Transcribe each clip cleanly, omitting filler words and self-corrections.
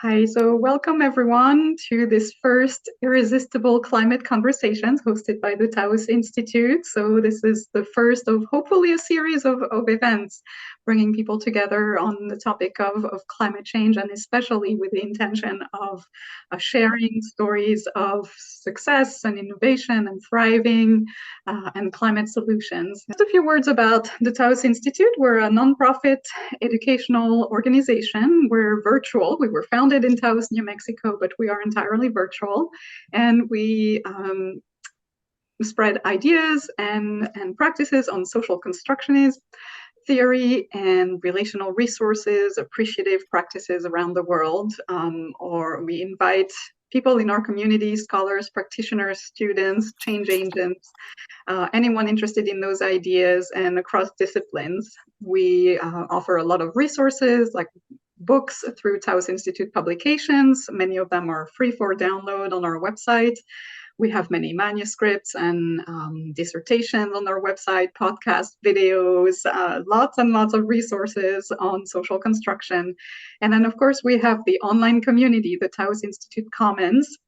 Hi, so welcome everyone to this first Irresistible Climate Conversations hosted by the Taos Institute. So this is the first of hopefully a series of events bringing people together on the topic of climate change, and especially with the intention of sharing stories of success and innovation and thriving and climate solutions. Just a few words about the Taos Institute. We're a nonprofit educational organization. We're virtual. We were founded in Taos, New Mexico, but we are entirely virtual. And we spread ideas and practices on social constructionism, theory, and relational resources, appreciative practices around the world. Or we invite people in our community, scholars, practitioners, students, change agents, anyone interested in those ideas and across disciplines. We offer a lot of resources like books through Taos Institute publications. Many of them are free for download on our website. We have many manuscripts and dissertations on our website, podcasts, videos, lots and lots of resources on social construction. And then, of course, we have the online community, the Taos Institute Commons,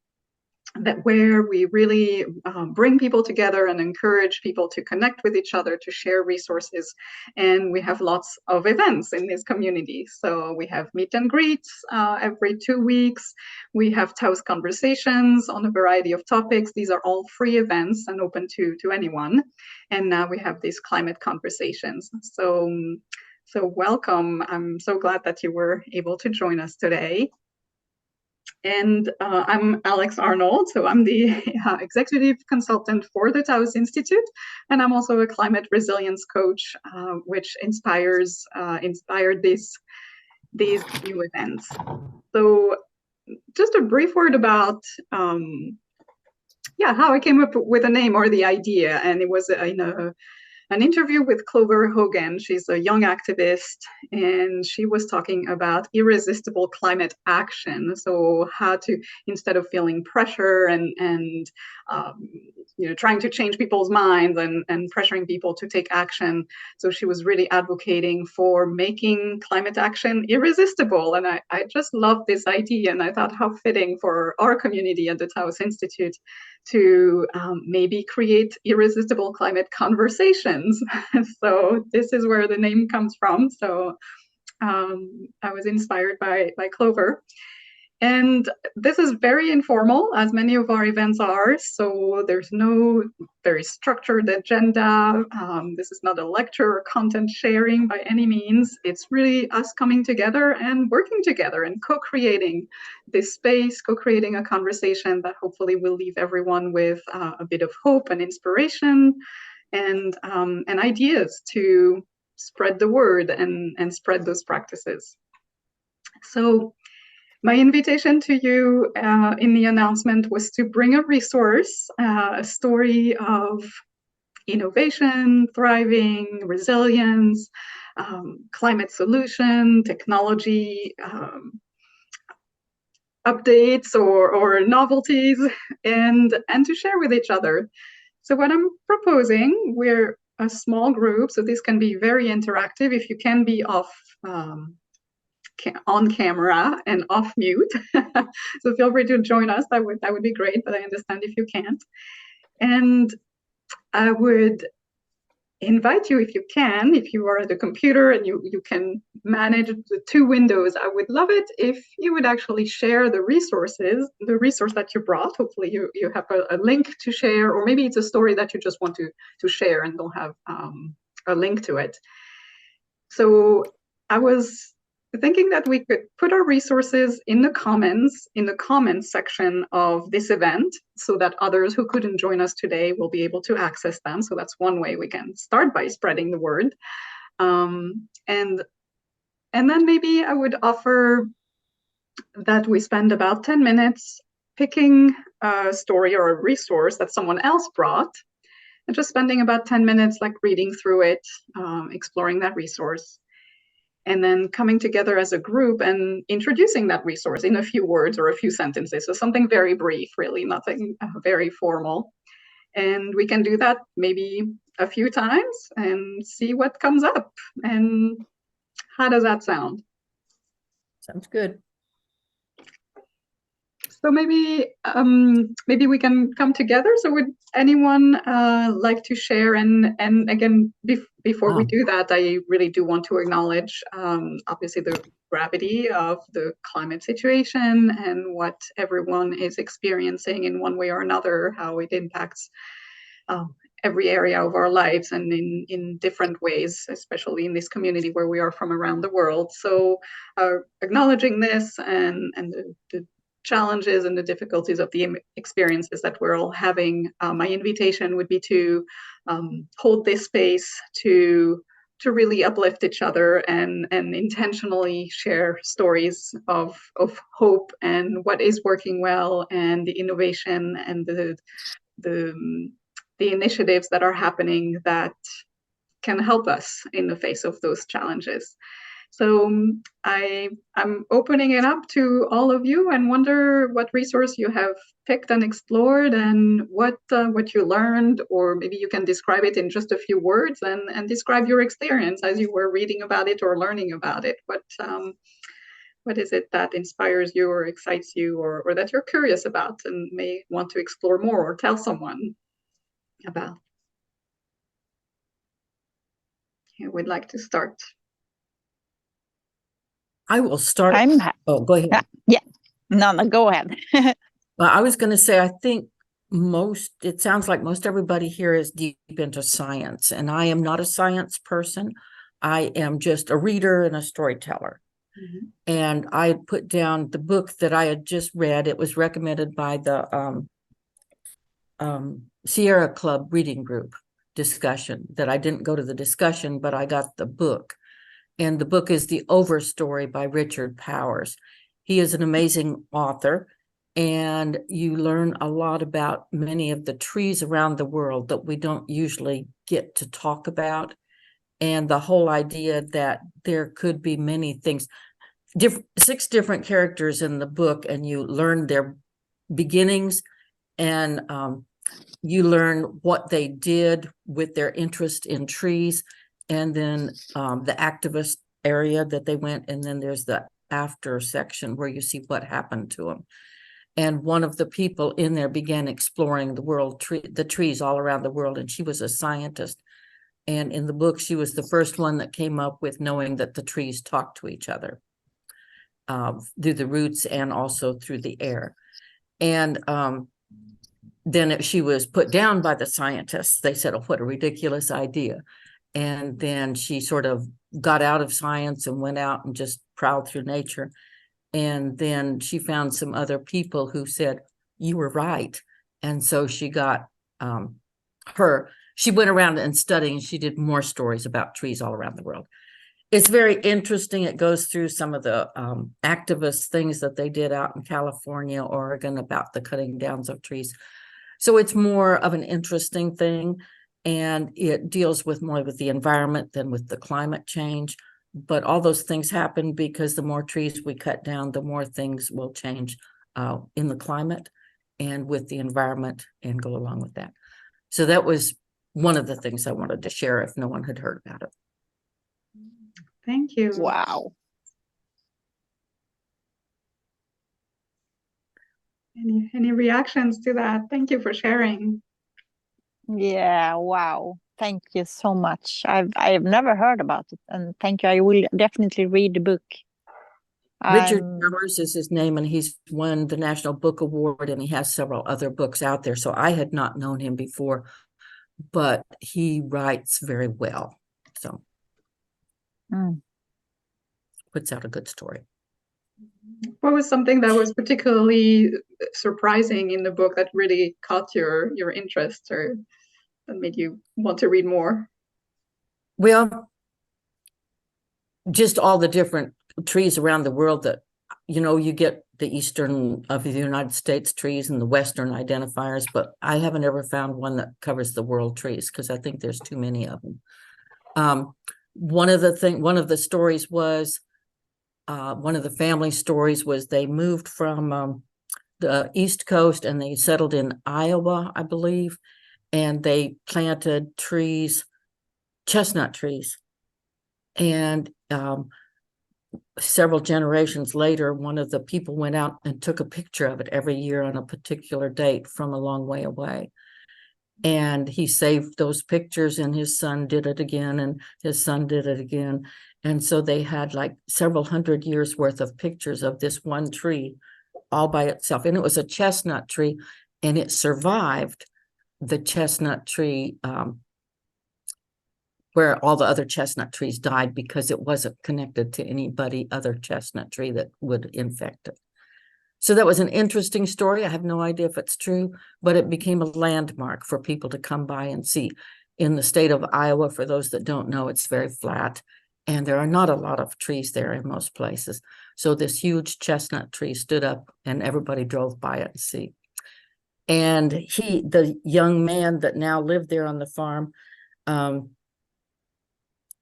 where we really bring people together and encourage people to connect with each other, to share resources. And we have lots of events in this community. So we have meet and greets every 2 weeks. We have Taos conversations on a variety of topics. These are all free events and open to anyone. And now we have these climate conversations. So welcome. I'm so glad that you were able to join us today. And I'm Alex Arnold, so I'm the executive consultant for the Taos Institute, and I'm also a climate resilience coach, which inspired these new events. So just a brief word about how I came up with a name or the idea, and it was in an interview with Clover Hogan. She's a young activist, and she was talking about irresistible climate action. So how to, instead of feeling pressure and trying to change people's minds and pressuring people to take action. So she was really advocating for making climate action irresistible. And I just loved this idea, and I thought how fitting for our community at the Taos Institute to maybe create irresistible climate conversations. So this is where the name comes from. So I was inspired by Clover. And this is very informal, as many of our events are. So there's no very structured agenda. This is not a lecture or content sharing by any means. It's really us coming together and working together and co-creating this space, co-creating a conversation that hopefully will leave everyone with a bit of hope and inspiration and ideas to spread the word and spread those practices. So my invitation to you in the announcement was to bring a resource, a story of innovation, thriving, resilience, climate solution, technology, updates or novelties, and to share with each other. So what I'm proposing, we're a small group, so this can be very interactive. If you can be off on camera and off mute. So feel free to join us. That would be great, but I understand if you can't. And I would invite you, if you can, if you are at the computer and you can manage the 2 windows, I would love it if you would actually share the resource that you brought. Hopefully you have a link to share, or maybe it's a story that you just want to share and don't have a link to it. So I was thinking that we could put our resources in the comments section of this event, so that others who couldn't join us today will be able to access them. So that's one way we can start by spreading the word. And then maybe I would offer that we spend about 10 minutes picking a story or a resource that someone else brought, and just spending about 10 minutes like reading through it, exploring that resource, and then coming together as a group and introducing that resource in a few words or a few sentences. So something very brief, really, nothing very formal. And we can do that maybe a few times and see what comes up. And how does that sound? Sounds good. So maybe we can come together. So would anyone like to share? And again, before we do that, I really do want to acknowledge obviously the gravity of the climate situation and what everyone is experiencing in one way or another, how it impacts every area of our lives and in different ways, especially in this community where we are from around the world. So acknowledging this and the challenges and the difficulties of the experiences that we're all having, my invitation would be to hold this space to really uplift each other and intentionally share stories of hope and what is working well and the innovation and the initiatives that are happening that can help us in the face of those challenges. So I'm opening it up to all of you and wonder what resource you have picked and explored and what you learned, or maybe you can describe it in just a few words and describe your experience as you were reading about it or learning about it. What is it that inspires you or excites you or that you're curious about and may want to explore more or tell someone about? Who would like to start? I will start. Oh, go ahead. Yeah. No, go ahead. Well, I was going to say, I think it sounds like most everybody here is deep into science, and I am not a science person. I am just a reader and a storyteller. Mm-hmm. And I put down the book that I had just read. It was recommended by the Sierra Club reading group discussion, that I didn't go to the discussion, but I got the book. And the book is The Overstory by Richard Powers. He is an amazing author, and you learn a lot about many of the trees around the world that we don't usually get to talk about. And the whole idea that there could be many things, 6 different characters in the book, and you learn their beginnings, and you learn what they did with their interest in trees, and then the activist area that they went, and then there's the after section where you see what happened to them. And one of the people in there began exploring the trees all around the world, and she was a scientist. And in the book, she was the first one that came up with knowing that the trees talk to each other through the roots and also through the air. And then she was put down by the scientists. They said, oh, what a ridiculous idea. And then she sort of got out of science and went out and just prowled through nature. And then she found some other people who said, you were right. And so she got she went around and studying. She did more stories about trees all around the world. It's very interesting. It goes through some of the activist things that they did out in California, Oregon, about the cutting downs of trees. So it's more of an interesting thing, and it deals more with the environment than with the climate change. But all those things happen because the more trees we cut down, the more things will change in the climate and with the environment and go along with that. So that was one of the things I wanted to share if no one had heard about it. Thank you. Wow. Any reactions to that? Thank you for sharing. Yeah, wow. Thank you so much. I've never heard about it, and thank you. I will definitely read the book. Richard Powers is his name, and he's won the National Book Award, and he has several other books out there. So I had not known him before, but he writes very well. So puts out a good story. What was something that was particularly surprising in the book that really caught your interest or that made you want to read more? Well, just all the different trees around the world that, you get the eastern of the United States trees and the western identifiers, but I haven't ever found one that covers the world trees because I think there's too many of them. One of the stories was, one of the family stories was they moved from the East Coast and they settled in Iowa, I believe, and they planted trees, chestnut trees. And several generations later, one of the people went out and took a picture of it every year on a particular date from a long way away. And he saved those pictures, and his son did it again, and his son did it again. And so they had like several hundred years worth of pictures of this one tree all by itself. And it was a chestnut tree, and it survived the chestnut tree where all the other chestnut trees died, because it wasn't connected to anybody other chestnut tree that would infect it. So that was an interesting story. I have no idea if it's true, but it became a landmark for people to come by and see. In the state of Iowa, for those that don't know, it's very flat, and there are not a lot of trees there in most places. So this huge chestnut tree stood up, and everybody drove by it to see. And the young man that now lived there on the farm,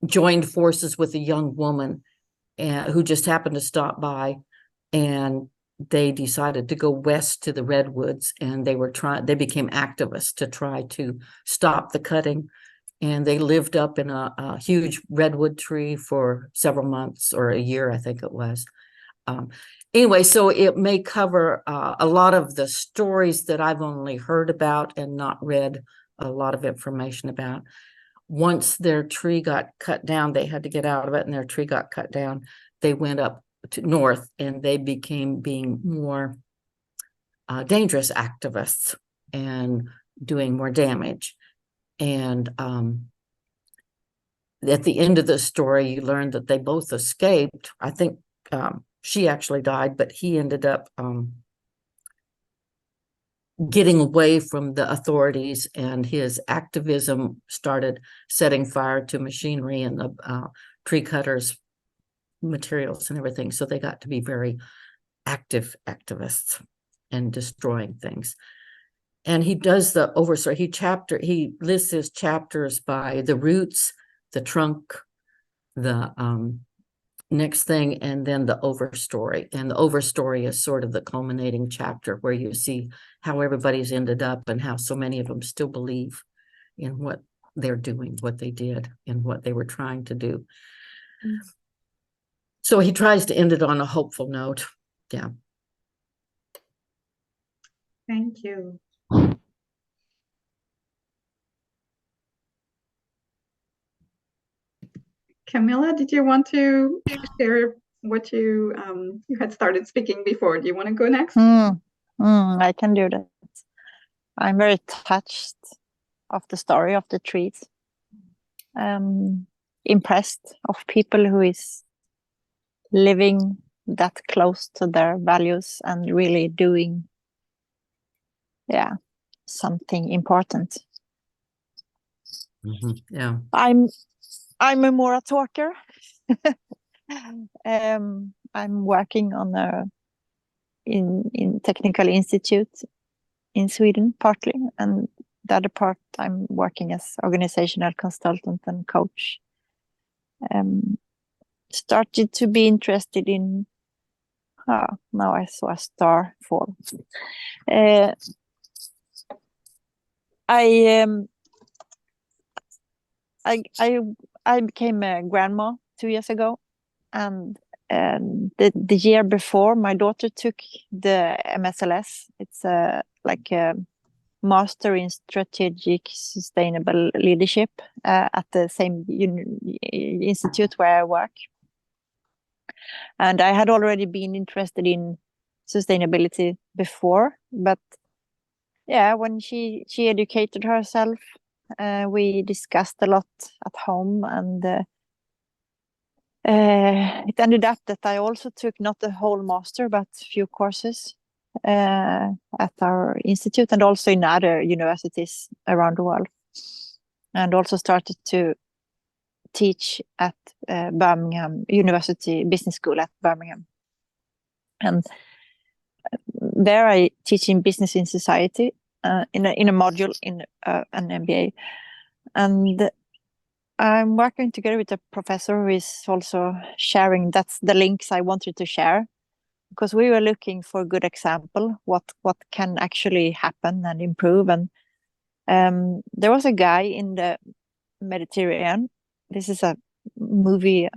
joined forces with a young woman who just happened to stop by, and they decided to go west to the redwoods, and they became activists to try to stop the cutting. And they lived up in a huge redwood tree for several months, or a year, I think it was. Anyway, so it may cover a lot of the stories that I've only heard about and not read a lot of information about. Once their tree got cut down, they had to get out of it, and their tree got cut down. They went up to north, and they became being more dangerous activists and doing more damage. And at the end of the story, you learn that they both escaped. I think she actually died, but he ended up getting away from the authorities, and his activism started setting fire to machinery and the tree cutters' materials and everything. So they got to be very active activists and destroying things. And he does the overstory. He lists his chapters by the roots, the trunk, the next thing, and then the overstory. And the overstory is sort of the culminating chapter, where you see how everybody's ended up and how so many of them still believe in what they're doing, what they did, and what they were trying to do. So he tries to end it on a hopeful note. Yeah. Thank you. Camilla, did you want to share what you had started speaking before? Do you want to go next? I can do that. I'm very touched of the story of the trees. Impressed of people who is living that close to their values and really doing, something important. Yeah. I'm a more a talker. I'm working on in technical institute in Sweden partly, and the other part I'm working as organizational consultant and coach. Started to be interested in now I saw a star fall. I became a grandma 2 years ago, and the year before, my daughter took the MSLS. It's like a master in strategic sustainable leadership at the same institute where I work. And I had already been interested in sustainability before, but when she educated herself, we discussed a lot at home, and it ended up that I also took not the whole master, but a few courses at our institute, and also in other universities around the world, and also started to teach at Birmingham University Business School at Birmingham. And there I teach in business in society in a module in an MBA. And I'm working together with a professor who is also sharing. That's the links I wanted to share, because we were looking for a good example, what can actually happen and improve. And there was a guy in the Mediterranean. This is a movie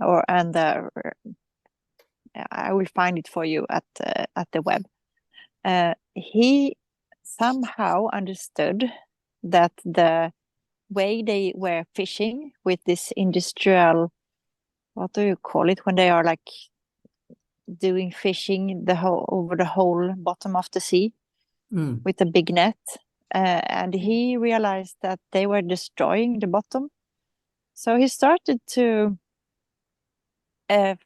I will find it for you at the web. He somehow understood that the way they were fishing with this industrial, what do you call it, when they are like doing fishing over the whole bottom of the sea with a big net, and he realized that they were destroying the bottom. So he started to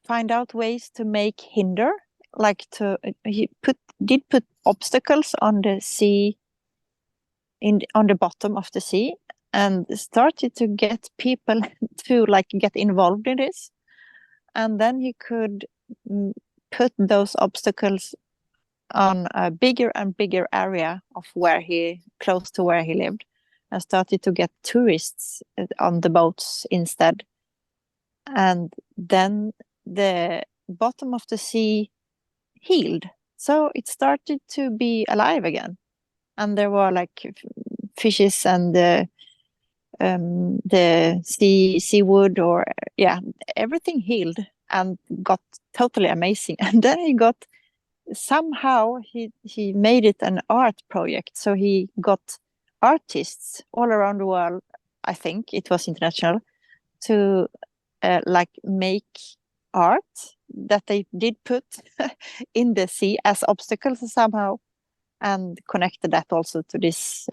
find out ways to make hinder, like he did put obstacles on the sea, on the bottom of the sea, and started to get people to like get involved in this. And then he could put those obstacles on a bigger and bigger area of close to where he lived, and started to get tourists on the boats instead. And then the bottom of the sea healed. So it started to be alive again. And there were like fishes and the seawood, or everything healed and got totally amazing. And then somehow he made it an art project. So he got artists all around the world, I think it was international, to like make art that they did put in the sea as obstacles somehow, and connected that also to this.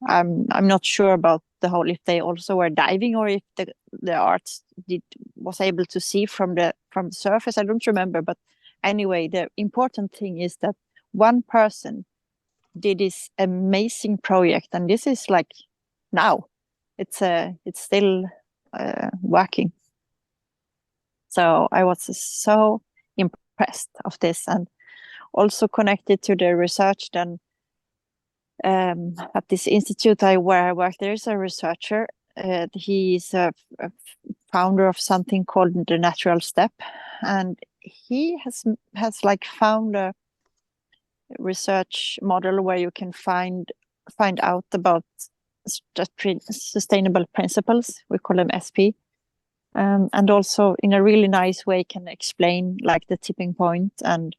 I'm not sure about the whole, if they also were diving, or if the art was able to see from the surface. I don't remember, but anyway, the important thing is that one person did this amazing project, and this is like now it's still working. So I was so impressed of this, and also connected to the research then at this institute where I work. There is a researcher. He's a founder of something called the Natural Step, and he has like found a research model where you can find out about sustainable principles. We call them SP. And also in a really nice way can explain like the tipping point and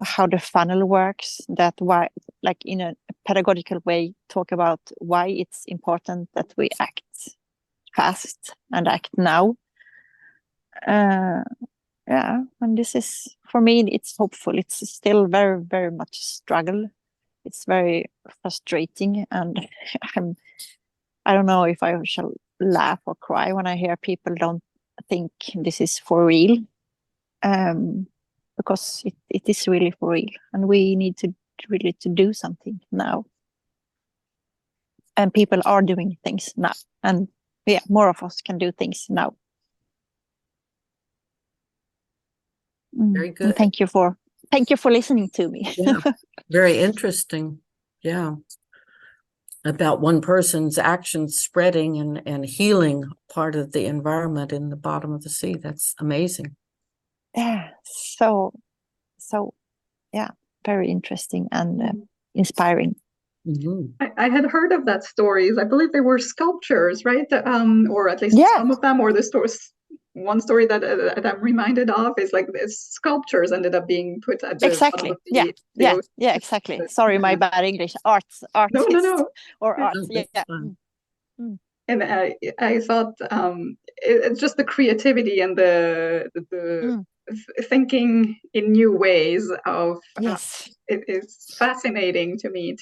how the funnel works, that why, like in a pedagogical way, talk about why it's important that we act fast and act now. And this is, for me, it's hopeful. It's still very, very much struggle. It's very frustrating, and I don't know if I shall laugh or cry when I hear people don't think this is for real, because it is really for real, and we need to really to do something now. And people are doing things now, and more of us can do things now. Very good. And thank you for listening to me. Yeah, very interesting. Yeah. About one person's actions spreading and healing part of the environment in the bottom of the sea. That's amazing. Yeah, so very interesting and inspiring. Mm-hmm. I had heard of that stories. I believe they were sculptures, right? Or at least some of them, or the stories. One story that I'm reminded of is like the sculptures ended up being put at the exactly. bottom of the ocean. Yeah, exactly. Sorry, my bad English. Artists. No. Or arts. And I thought it's just the creativity and the thinking in new ways of it's fascinating to me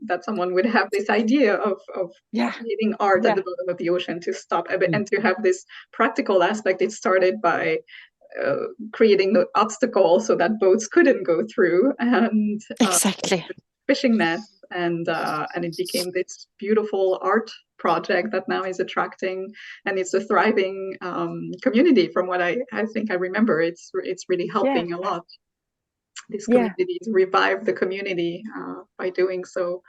that someone would have this idea of creating art at the bottom of the ocean to stop and to have this practical aspect. It started by creating the obstacle so that boats couldn't go through, and fishing nets, and it became this beautiful art project that now is attracting, and it's a thriving community. From what I think I remember, it's really helping a lot. This community to revive the community by doing so.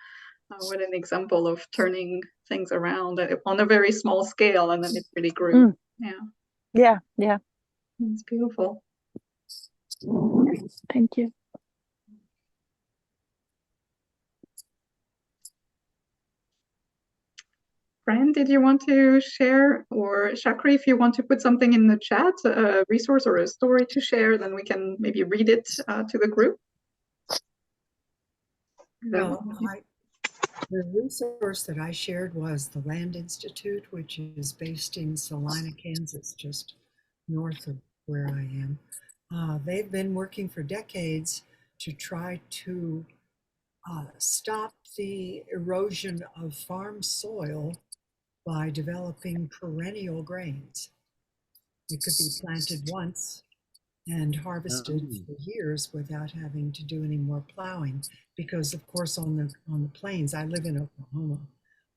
What an example of turning things around on a very small scale, and then it really grew. Yeah. It's beautiful. Thank you. Fran, did you want to share, or Shakri, if you want to put something in the chat, a resource or a story to share, then we can maybe read it to the group. Well, the resource that I shared was the Land Institute, which is based in Salina, Kansas, just north of where I am. They've been working for decades to try to stop the erosion of farm soil by developing perennial grains. It could be planted once and harvested for years without having to do any more plowing, because of course on the plains, I live in Oklahoma,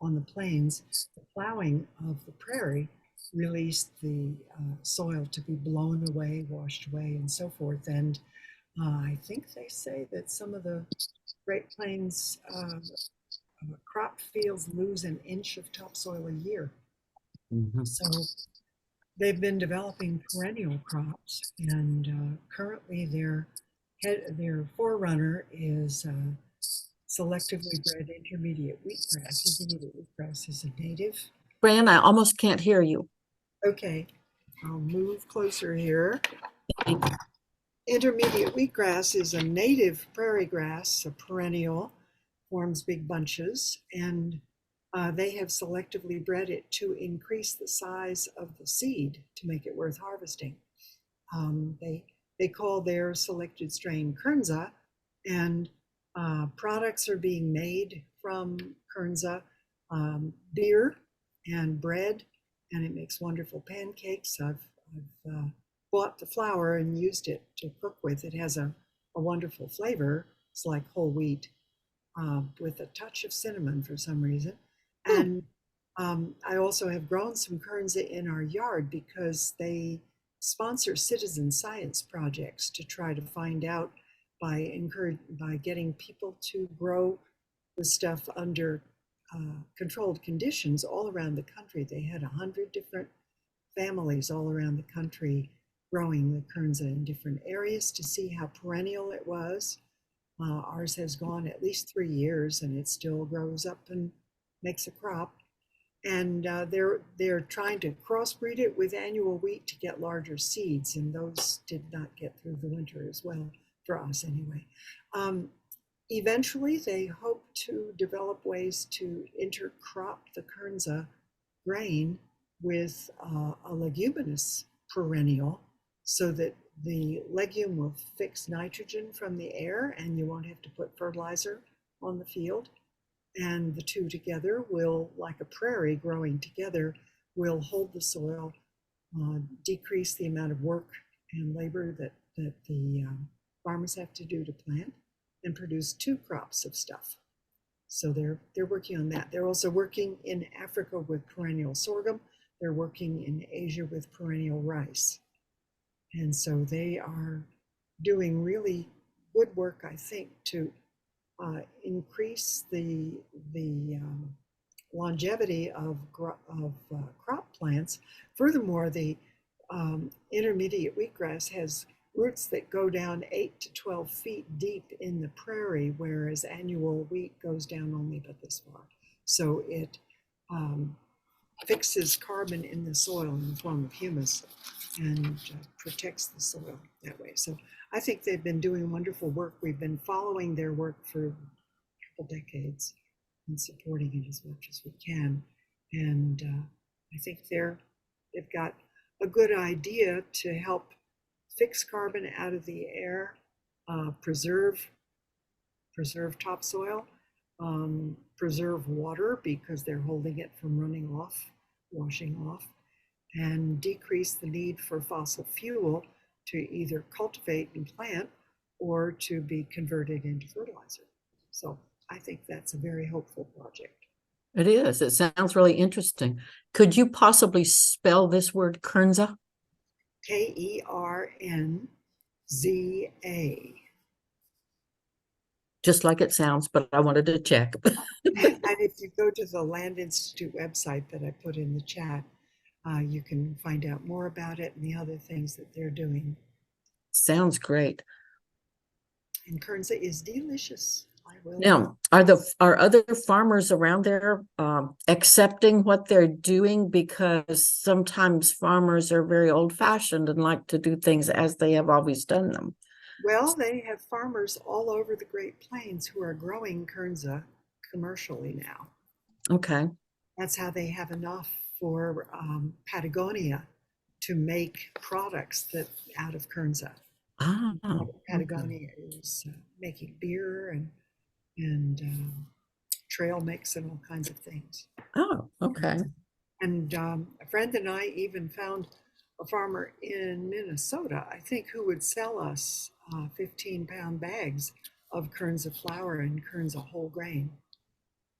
on the plains, the plowing of the prairie released the soil to be blown away, washed away, and so forth. And I think they say that some of the Great Plains crop fields lose an inch of topsoil a year. So they've been developing perennial crops, and currently their forerunner is selectively bred intermediate wheatgrass. Intermediate wheatgrass is a native. Fran, I almost can't hear you. Okay, I'll move closer here. Intermediate wheatgrass is a native prairie grass, a perennial, forms big bunches, and they have selectively bred it to increase the size of the seed to make it worth harvesting. They call their selected strain Kernza, and products are being made from Kernza, beer and bread, and it makes wonderful pancakes. I've bought the flour and used it to cook with. It has a wonderful flavor. It's like whole wheat with a touch of cinnamon for some reason. And I also have grown some Kernza in our yard because they sponsor citizen science projects to try to find out by getting people to grow the stuff under controlled conditions all around the country. They had 100 different families all around the country growing the Kernza in different areas to see how perennial it was. Ours has gone at least 3 years, and it still grows up and makes a crop. And they're trying to crossbreed it with annual wheat to get larger seeds, and those did not get through the winter as well, for us anyway. Eventually, they hope to develop ways to intercrop the Kernza grain with a leguminous perennial, so that the legume will fix nitrogen from the air and you won't have to put fertilizer on the field. And the two together will, like a prairie growing together, will hold the soil, decrease the amount of work and labor that the farmers have to do to plant, and produce 2 crops of stuff. So they're working on that. They're also working in Africa with perennial sorghum. They're working in Asia with perennial rice. And so they are doing really good work, I think, to increase the longevity of crop plants. Furthermore, the intermediate wheatgrass has roots that go down 8 to 12 feet deep in the prairie, whereas annual wheat goes down only but this far. So it fixes carbon in the soil in the form of humus and protects the soil that way. So I think they've been doing wonderful work. We've been following their work for a couple decades and supporting it as much as we can. And I think they've got a good idea to help fix carbon out of the air, preserve topsoil, preserve water because they're holding it from running off, washing off, and decrease the need for fossil fuel to either cultivate and plant or to be converted into fertilizer. So I think that's a very hopeful project. It is. It sounds really interesting. Could you possibly spell this word Kernza? Kernza. Just like it sounds, but I wanted to check. And if you go to the Land Institute website that I put in the chat, you can find out more about it and the other things that they're doing. Sounds great. And Kernza is delicious. I will. Now, are other farmers around there accepting what they're doing? Because sometimes farmers are very old-fashioned and like to do things as they have always done them. Well, they have farmers all over the Great Plains who are growing Kernza commercially now. Okay. That's how they have enough for Patagonia to make products that out of Kernza. Ah, Patagonia is making beer and trail mix and all kinds of things. oh, okay. And a friend and I even found a farmer in Minnesota, I think, who would sell us 15-pound bags of Kernza flour and Kernza whole grain.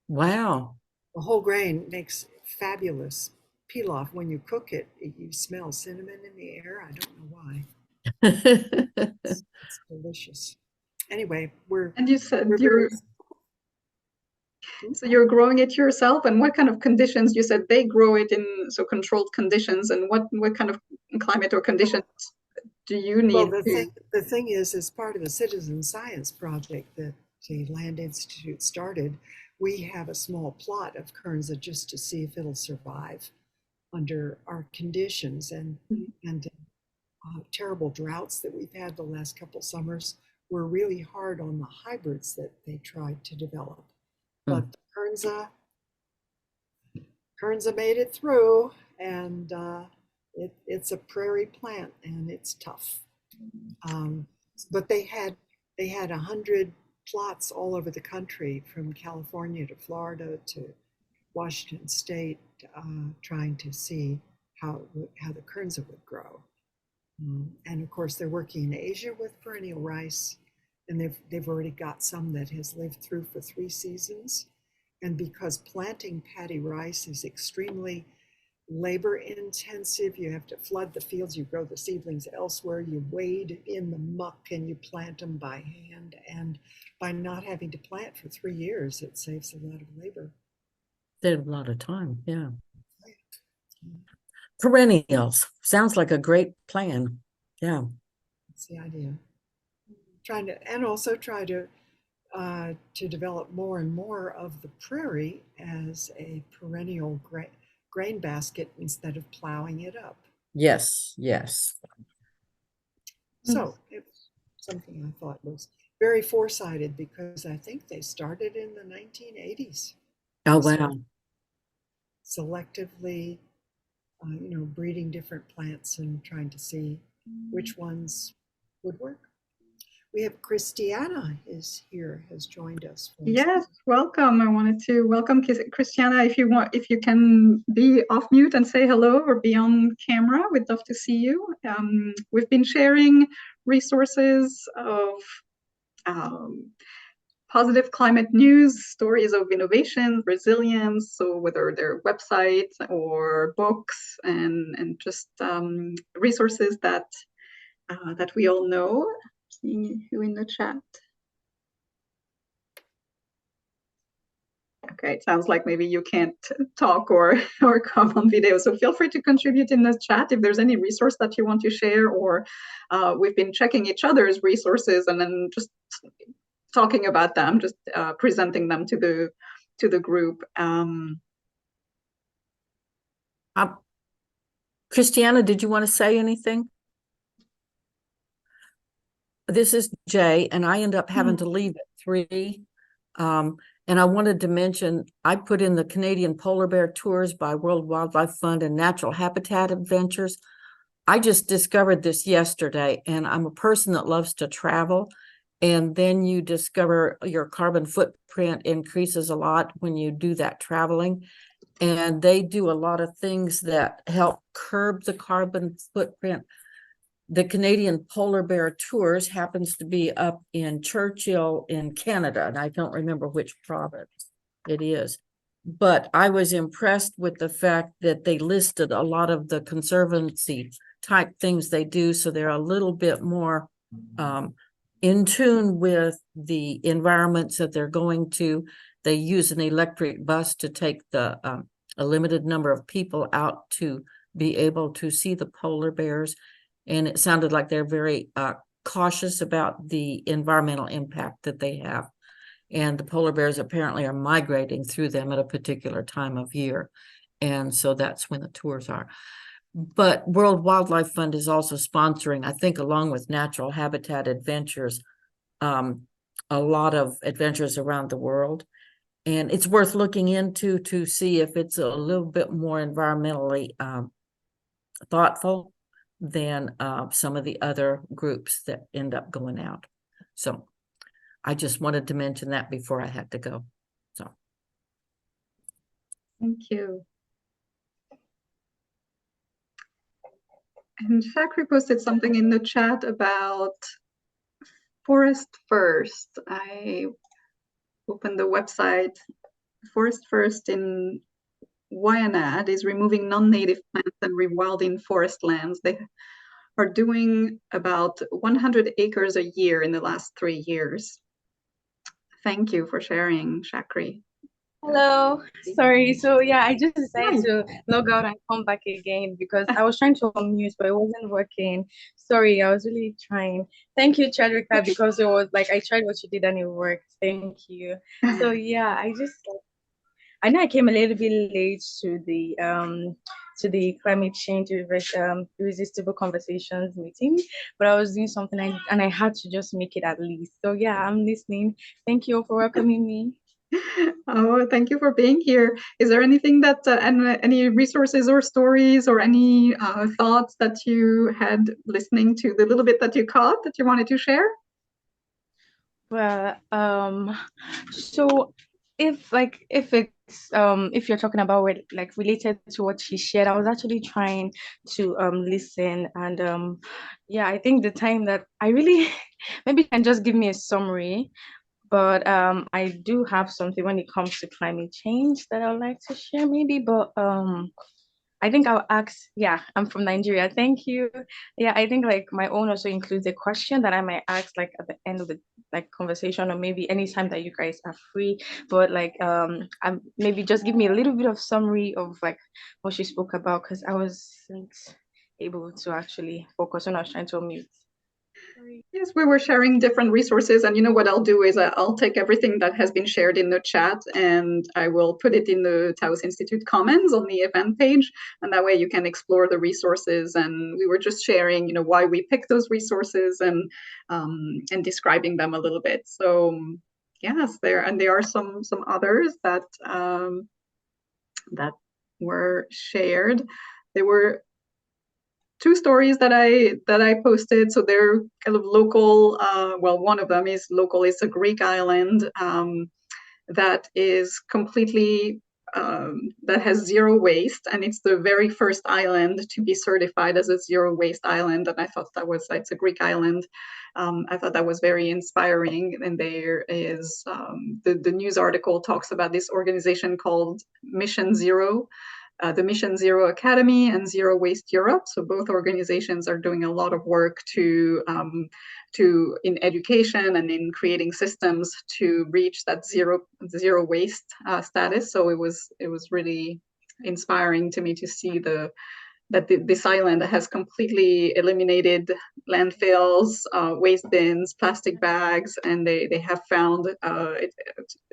Wow. The whole grain makes fabulous pilaf. When you cook it, you smell cinnamon in the air. I don't know why. It's delicious. Anyway, And you said we're so you're growing it yourself, and what kind of conditions? You said they grow it in so controlled conditions, and what kind of climate or conditions do you need? Well, the thing is, as part of the citizen science project that the Land Institute started, we have a small plot of Kernza just to see if it'll survive under our conditions, and terrible droughts that we've had the last couple summers were really hard on the hybrids that they tried to develop. But Kernza made it through, and it's a prairie plant, and it's tough. But they had 100 plots all over the country, from California to Florida to Washington State, trying to see how the Kernza would grow. And of course, they're working in Asia with perennial rice, and they've already got some that has lived through for 3 seasons. And because planting paddy rice is extremely labor intensive, you have to flood the fields, you grow the seedlings elsewhere, you wade in the muck, and you plant them by hand. And by not having to plant for 3 years, it saves a lot of labor. There's a lot of time, yeah. Perennials sounds like a great plan. Yeah, That's the idea. Try to develop more and more of the prairie as a perennial grain basket instead of plowing it up. yes. So it's something I thought was very foresighted, because I think they started in the 1980s. Oh, wow. Selectively, breeding different plants and trying to see which ones would work. We have Christiana is here, has joined us. Yes, welcome. I wanted to welcome Christiana. If you can be off mute and say hello or be on camera, we'd love to see you. We've been sharing resources of positive climate news, stories of innovation, resilience, so whether they're websites or books, and just resources that we all know. Seeing who in the chat. Okay, it sounds like maybe you can't talk or come on video, so feel free to contribute in the chat if there's any resource that you want to share, or we've been checking each other's resources and then just talking about them, just presenting them to the group. Christiana, did you want to say anything? This is Jay, and I end up having to leave at 3. And I wanted to mention, I put in the Canadian Polar Bear Tours by World Wildlife Fund and Natural Habitat Adventures. I just discovered this yesterday, and I'm a person that loves to travel. And then you discover your carbon footprint increases a lot when you do that traveling. And they do a lot of things that help curb the carbon footprint. The Canadian Polar Bear Tours happens to be up in Churchill in Canada, and I don't remember which province it is. But I was impressed with the fact that they listed a lot of the conservancy type things they do, so they're a little bit more in tune with the environments that they're going to. They use an electric bus to take a limited number of people out to be able to see the polar bears. And it sounded like they're very cautious about the environmental impact that they have. and the polar bears apparently are migrating through them at a particular time of year. And so that's when the tours are. But World Wildlife Fund is also sponsoring, I think, along with Natural Habitat Adventures, a lot of adventures around the world. And it's worth looking into to see if it's a little bit more environmentally thoughtful than some of the other groups that end up going out. So I just wanted to mention that before I had to go. So Thank you. And Shakri posted something in the chat about Forest First. I opened the website. Forest First in Wayanad is removing non-native plants and rewilding forest lands. They are doing about 100 acres a year in the last 3 years. Thank you for sharing, Shakri. Hello, sorry. So yeah, I just decided Hi. to log out and come back again because I was trying to unmute, but it wasn't working. Sorry, I was really trying. Thank you, Chadrika, because it was like I tried what you did and it worked. Thank you. So yeah, I know I came a little bit late to the climate change irresistible conversations meeting, but I was doing something and I had to just make it at least. So yeah, I'm listening. Thank you for welcoming me. Oh, thank you for being here. Is there anything that, any resources or stories or any thoughts that you had listening to the little bit that you caught that you wanted to share? Well, so if you're talking about what like related to what she shared, I was actually trying to listen and yeah, I think the time that I really maybe you can just give me a summary, but I do have something when it comes to climate change that I would like to share maybe, but I think I'll ask, yeah, I'm from Nigeria. Thank you. Yeah, I think like my own also includes a question that I might ask like at the end of the like conversation or maybe anytime that you guys are free. But like I'm maybe just give me a little bit of summary of like what she spoke about because I wasn't able to actually focus when I was trying to unmute. Sorry. Yes, we were sharing different resources, and you know what I'll do is I'll take everything that has been shared in the chat and I will put it in the Taos Institute comments on the event page, and that way you can explore the resources. And we were just sharing, you know, why we picked those resources and describing them a little bit. So yes, there are some others that that were shared. There were 2 stories that I posted. So they're kind of local. Well, one of them is local. It's a Greek island that is completely that has zero waste, and it's the very first island to be certified as a zero waste island. And I thought it's a Greek island. I thought that was very inspiring. And there is the news article talks about this organization called Mission Zero. The Mission Zero Academy and Zero Waste Europe. So both organizations are doing a lot of work to in education and in creating systems to reach that zero waste status. So it was really inspiring to me to see that this island has completely eliminated landfills, waste bins, plastic bags, and they have found a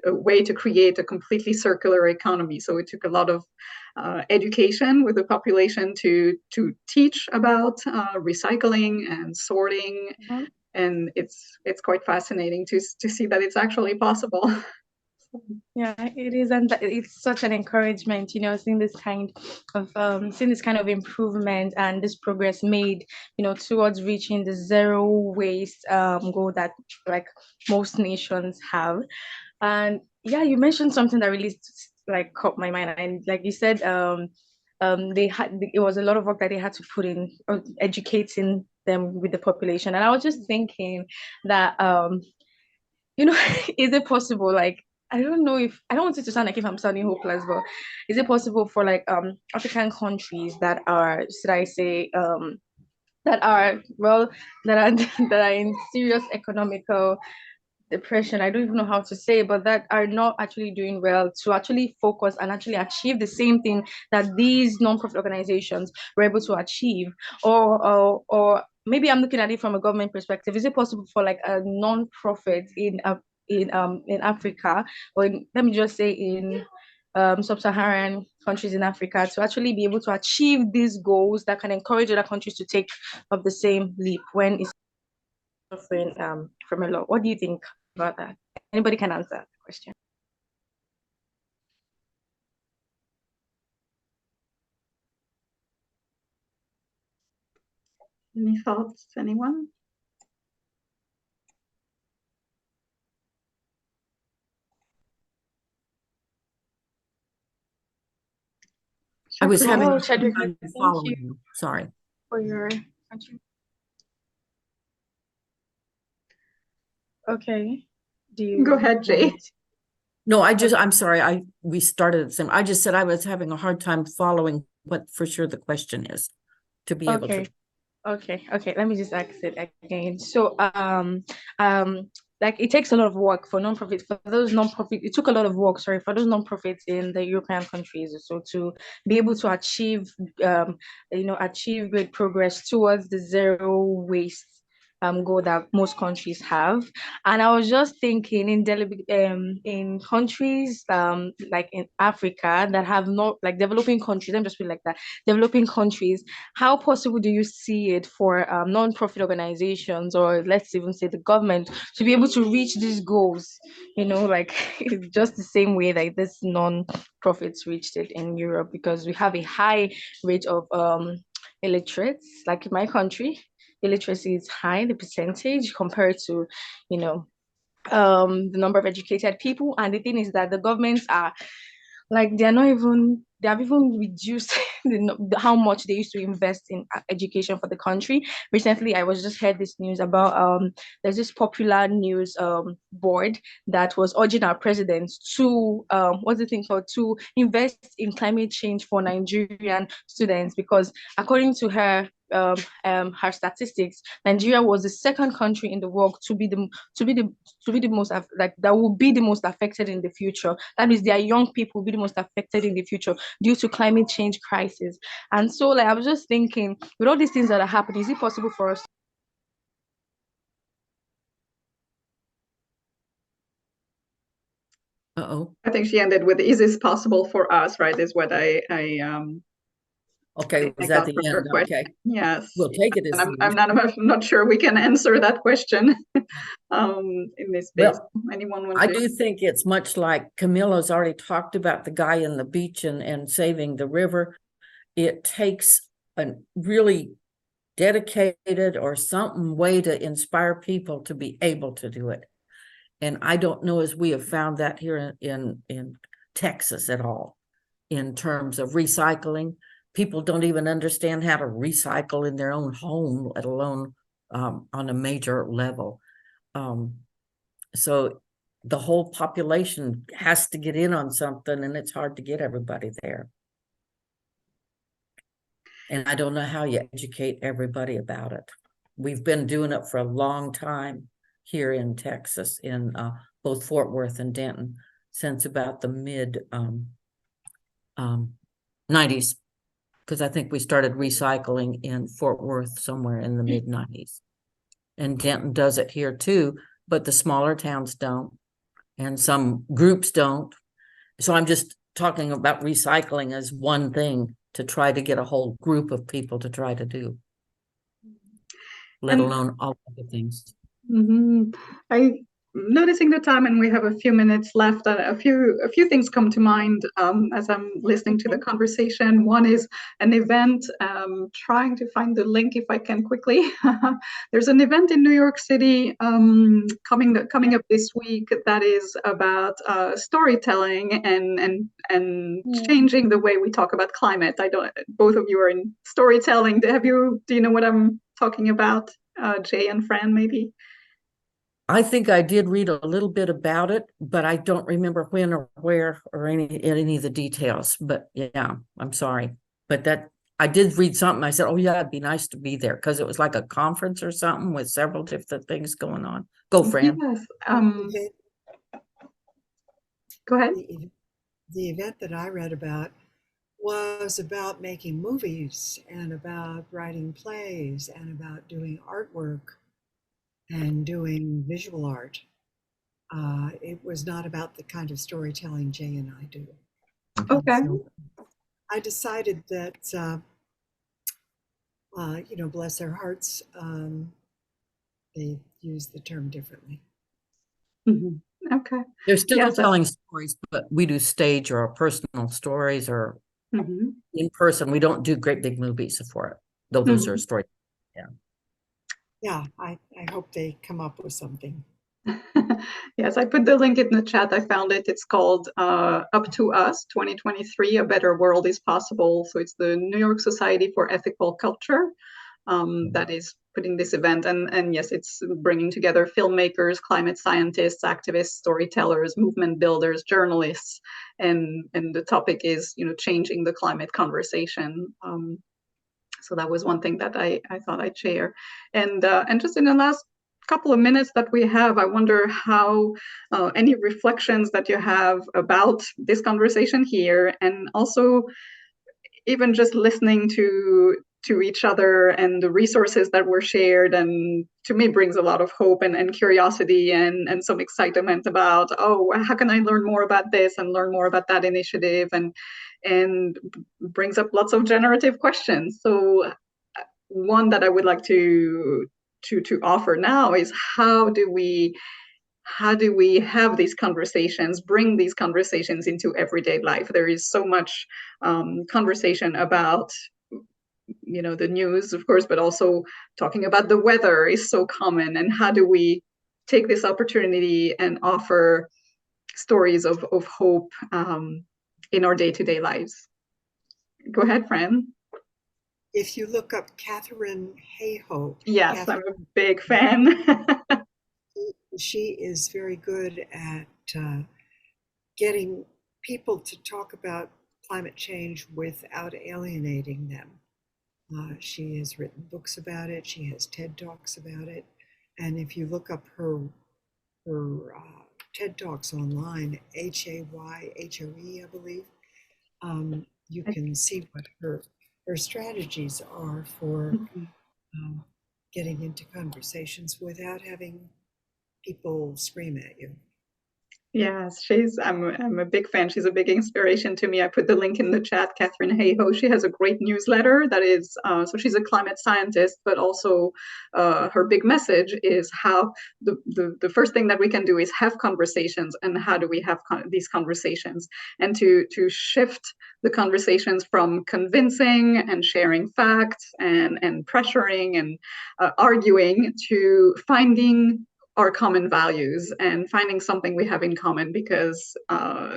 way to create a completely circular economy. So it took a lot of education with the population to teach about recycling and sorting, and it's quite fascinating to see that it's actually possible. Yeah, it is, and it's such an encouragement, you know, seeing this kind of improvement and this progress made, you know, towards reaching the zero waste goal that like most nations have. And yeah, you mentioned something that really like caught my mind, and like you said, it was a lot of work that they had to put in educating them with the population, and I was just thinking that you know, is it possible like I don't know if I don't want it to sound like if I'm sounding hopeless, but is it possible for like African countries that are, should I say, that are well that are that are in serious economical depression, I don't even know how to say, but that are not actually doing well to actually focus and actually achieve the same thing that these non-profit organizations were able to achieve, or maybe I'm looking at it from a government perspective. Is it possible for like a non-profit in a in Africa, or let me just say in sub-Saharan countries in Africa, to actually be able to achieve these goals that can encourage other countries to take up the same leap when it's suffering from a lot. What do you think about that? Anybody can answer the question. Any thoughts, anyone? I was having Oh, a hard Chadwick, time thank following you you. Sorry. for your country. Okay. Do you Go ahead, want me Jay. to- No, I'm sorry. We started at the same. I just said I was having a hard time following what for sure the question is to be able to. Okay. Let me just ask it again. So, like it takes a lot of work for non-profit, for those non-profit, it took a lot of work, sorry, for those non-profits in the European countries. So to be able to achieve, achieve great progress towards the zero waste goal that most countries have. And I was just thinking in countries like in Africa that have not, like developing countries, let me just put it like that, developing countries, how possible do you see it for non-profit organizations, or let's even say the government, to be able to reach these goals? Like just the same way like this non-profits reached it in Europe, because we have a high rate of illiterates. Like in my country, illiteracy is high, the percentage compared to, you know, the number of educated people. And the thing is that the governments are like they have even reduced how much they used to invest in education for the country. Recently I was just heard this news about there's this popular news board that was urging our president to what's the thing called, to invest in climate change for Nigerian students, because according to her statistics, Nigeria was the second country in the world to be the most like that will be the most affected in the future. That means their young people will be the most affected in the future due to climate change crisis. And so, like, I was just thinking, with all these things that are happening, is it possible for us? Uh-oh. I think she ended with, "Is this possible for us?" Right? Is what Okay, was that got the from her end? question. Okay. Yes. We'll take it as And I'm not sure we can answer that question in this space. Well, Anyone want I to? do think it's much like Camilla's already talked about the guy in the beach and saving the river. It takes a really dedicated or something way to inspire people to be able to do it. And I don't know as we have found that here in Texas at all in terms of recycling. People don't even understand how to recycle in their own home, let alone on a major level. So the whole population has to get in on something, and it's hard to get everybody there. And I don't know how you educate everybody about it. We've been doing it for a long time here in Texas, in both Fort Worth and Denton, since about the mid 90s, because I think we started recycling in Fort Worth somewhere in the mid 90s. And Denton does it here too, but the smaller towns don't, and some groups don't. So I'm just talking about recycling as one thing to try to get a whole group of people to try to do, let alone all other things. I noticing the time, and we have a few minutes left. A few things come to mind as I'm listening to the conversation. One is an event. Trying to find the link if I can quickly. There's an event in New York City coming up this week that is about storytelling and changing the way we talk about climate. I don't. Both of you are in storytelling. Do you know what I'm talking about? Jay and Fran, maybe. I think I did read a little bit about it, but I don't remember when or where or any of the details. But yeah, I'm sorry. But that I did read something. I said, oh yeah, it'd be nice to be there, because it was like a conference or something with several different things going on. Go, Fran. Yes. The Go ahead. the event that I read about was about making movies and about writing plays and about doing artwork and doing visual art. it was not about the kind of storytelling Jay and I do. Okay. So I decided that, bless their hearts, they use the term differently. Mhm. Okay. They're still Yes, telling stories, but we do stage or personal stories or mhm. in person. We don't do great big movies for it, though those are stories. Yeah, I hope they come up with something. Yes, I put the link in the chat. I found it. It's called Up to Us 2023, A Better World is Possible. So it's the New York Society for Ethical Culture that is putting this event. And yes, it's bringing together filmmakers, climate scientists, activists, storytellers, movement builders, journalists. And the topic is, changing the climate conversation. So that was one thing that I thought I'd share. And just in the last couple of minutes that we have, I wonder how any reflections that you have about this conversation here, and also even just listening to each other and the resources that were shared, and to me brings a lot of hope and curiosity and some excitement about, oh, how can I learn more about this and learn more about that initiative, and brings up lots of generative questions. So one that I would like to offer now is how do we have these conversations, bring these conversations into everyday life? There is so much conversation about the news, of course, but also talking about the weather is so common. And how do we take this opportunity and offer stories of hope in our day-to-day lives? Go ahead, Fran. If you look up Catherine Hayhoe, Yes, I'm a big fan. she is very good at getting people to talk about climate change without alienating them. She has written books about it. She has TED Talks about it. And if you look up her TED Talks online, Hayhoe, I believe, you can see what her strategies are for getting into conversations without having people scream at you. Yes, I'm a big fan. She's a big inspiration to me. I put the link in the chat, Catherine Hayhoe. She has a great newsletter that is, so she's a climate scientist, but also her big message is how the first thing that we can do is have conversations, and how do we have these conversations, and to shift the conversations from convincing and sharing facts and pressuring and arguing to finding our common values and finding something we have in common, because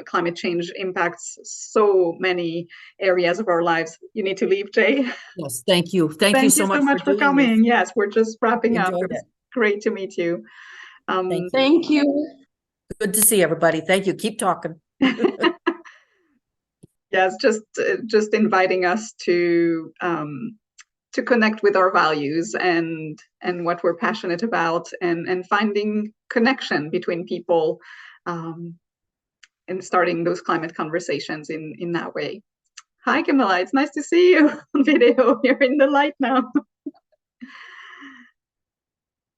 climate change impacts so many areas of our lives. You need to leave, Jay. Yes, thank you. Thank you so much for coming. Yes, we're just wrapping up. Enjoyed It was it. great to meet you. Thank you. Good to see everybody. Thank you. Keep talking. Yes, just inviting us to connect with our values and what we're passionate about, and finding connection between people, and starting those climate conversations in that way. Hi, Camilla. It's nice to see you on video. You're in the light now.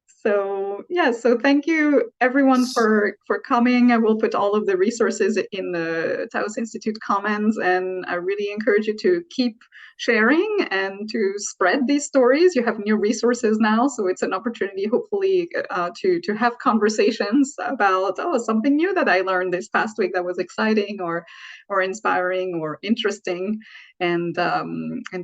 So yeah, so thank you everyone for coming. I will put all of the resources in the Taos Institute comments, and I really encourage you to keep sharing and to spread these stories. You have new resources now, so it's an opportunity, hopefully, to have conversations about, oh, something new that I learned this past week that was exciting or inspiring or interesting, and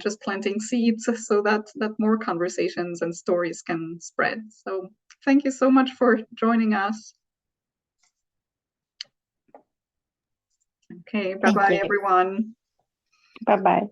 just planting seeds so that more conversations and stories can spread. So thank you so much for joining us. Okay, bye-bye, everyone. Bye-bye.